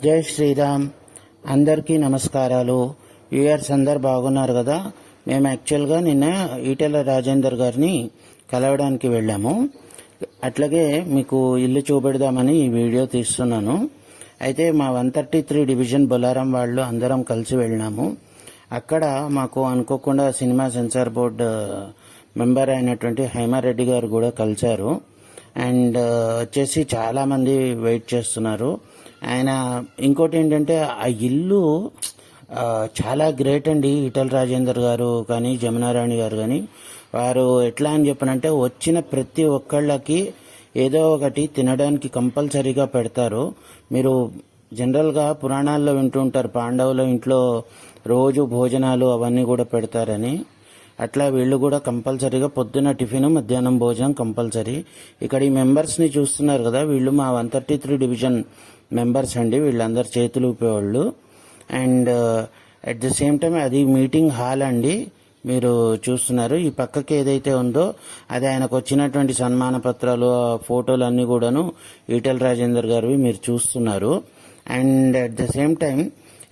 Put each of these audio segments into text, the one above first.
జై శ్రీరామ్. అందరికీ నమస్కారాలు. యూయర్స్ అందరు బాగున్నారు కదా. మేము యాక్చువల్గా నిన్న ఈటెల రాజేందర్ గారిని కలవడానికి వెళ్ళాము. అట్లాగే మీకు ఇల్లు చూపెడదామని ఈ వీడియో తీస్తున్నాను. అయితే మా 133 డివిజన్ బొలారం వాళ్ళు అందరం కలిసి వెళ్ళినాము. అక్కడ మాకు అనుకోకుండా సినిమా సెన్సార్ బోర్డు మెంబర్ అయినటువంటి హైమారెడ్డి గారు కూడా కలిశారు. అండ్ వచ్చేసి చాలామంది వెయిట్ చేస్తున్నారు. ఆయన ఇంకోటి ఏంటంటే ఆ ఇల్లు చాలా గ్రేట్ అండి. ఈటెల రాజేందర్ గారు కానీ జమునారాణి గారు కానీ వారు ఎట్లా అని చెప్పనంటే వచ్చిన ప్రతి ఒక్కళ్ళకి ఏదో ఒకటి తినడానికి కంపల్సరీగా పెడతారు. మీరు జనరల్గా పురాణాల్లో వింటూ ఉంటారు, పాండవుల ఇంట్లో రోజు భోజనాలు అవన్నీ కూడా పెడతారని. అట్లా వీళ్ళు కూడా కంపల్సరీగా పొద్దున్న టిఫిన్, మధ్యాహ్నం భోజనం కంపల్సరీ. ఇక్కడ ఈ మెంబర్స్ని చూస్తున్నారు కదా, వీళ్ళు మా 133 డివిజన్ మెంబర్స్ అండి. వీళ్ళందరు చేతులు ఊపేవాళ్ళు. And at the same time అది మీటింగ్ హాల్ అండి. మీరు చూస్తున్నారు ఈ పక్కకి ఏదైతే ఉందో అది ఆయనకు వచ్చినటువంటి సన్మాన పత్రాలు, ఫోటోలు అన్నీ కూడాను ఈటెల రాజేందర్ గారివి మీరు చూస్తున్నారు. And at the same time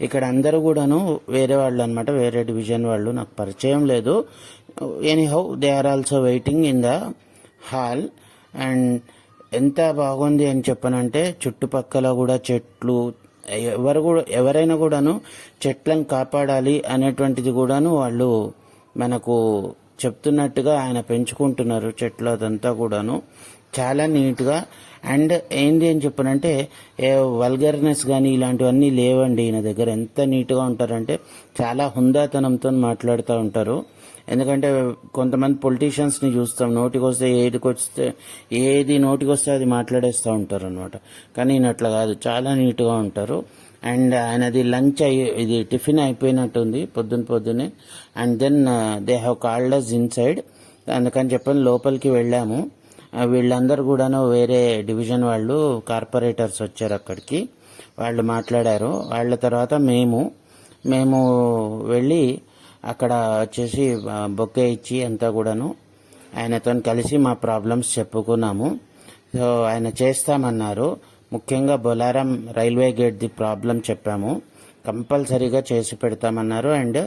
ఇక్కడ అందరూ కూడాను వేరే వాళ్ళు అనమాట, వేరే డివిజన్ వాళ్ళు, నాకు పరిచయం లేదు. Anyhow they are also waiting in the hall. And ఎంత బాగుంది అని చెప్పనంటే చుట్టుపక్కల కూడా చెట్లు, ఎవరైనా కూడాను చెట్లను కాపాడాలి అనేటువంటిది కూడాను వాళ్ళు మనకు చెప్తున్నట్టుగా ఆయన పెంచుకుంటున్నారు చెట్లు అదంతా కూడాను చాలా నీట్గా. అండ్ ఏంది అని చెప్పనంటే వల్గర్నెస్ కానీ ఇలాంటివన్నీ లేవండి ఈయన దగ్గర. ఎంత నీట్గా ఉంటారంటే చాలా హుందాతనంతో మాట్లాడుతూ ఉంటారు. ఎందుకంటే కొంతమంది పొలిటీషియన్స్ని చూస్తాం, నోటికొస్తే ఏది నోటికొస్తే అది మాట్లాడేస్తూ ఉంటారు అనమాట. కానీ ఈయన అట్లా కాదు, చాలా నీట్గా ఉంటారు. అండ్ ఆయనది లంచ్ ఇది టిఫిన్ అయిపోయినట్టుంది పొద్దున్నే. And then they have called us inside. అందుకని చెప్పని లోపలికి వెళ్ళాము. వీళ్ళందరూ కూడాను వేరే డివిజన్ వాళ్ళు, కార్పొరేటర్స్ వచ్చారు అక్కడికి. వాళ్ళు మాట్లాడారు. వాళ్ళ తర్వాత మేము వెళ్ళి అక్కడ వచ్చేసి బొకే ఇచ్చి అంతా కూడాను ఆయనతో కలిసి మా ప్రాబ్లమ్స్ చెప్పుకున్నాము. సో ఆయన చేస్తామన్నారు. ముఖ్యంగా బొలారం రైల్వే గేట్ది ప్రాబ్లం చెప్పాము, కంపల్సరీగా చేసి పెడతామన్నారు. అండ్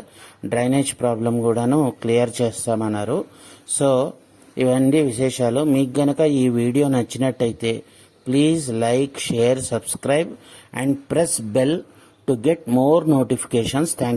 డ్రైనేజ్ ప్రాబ్లం కూడాను క్లియర్ చేస్తామన్నారు. సో ఇవన్నీ విశేషాలు. మీకు గనక ఈ వీడియో నచ్చినట్టయితే please like, share, subscribe and press bell to get more notifications. Thank you.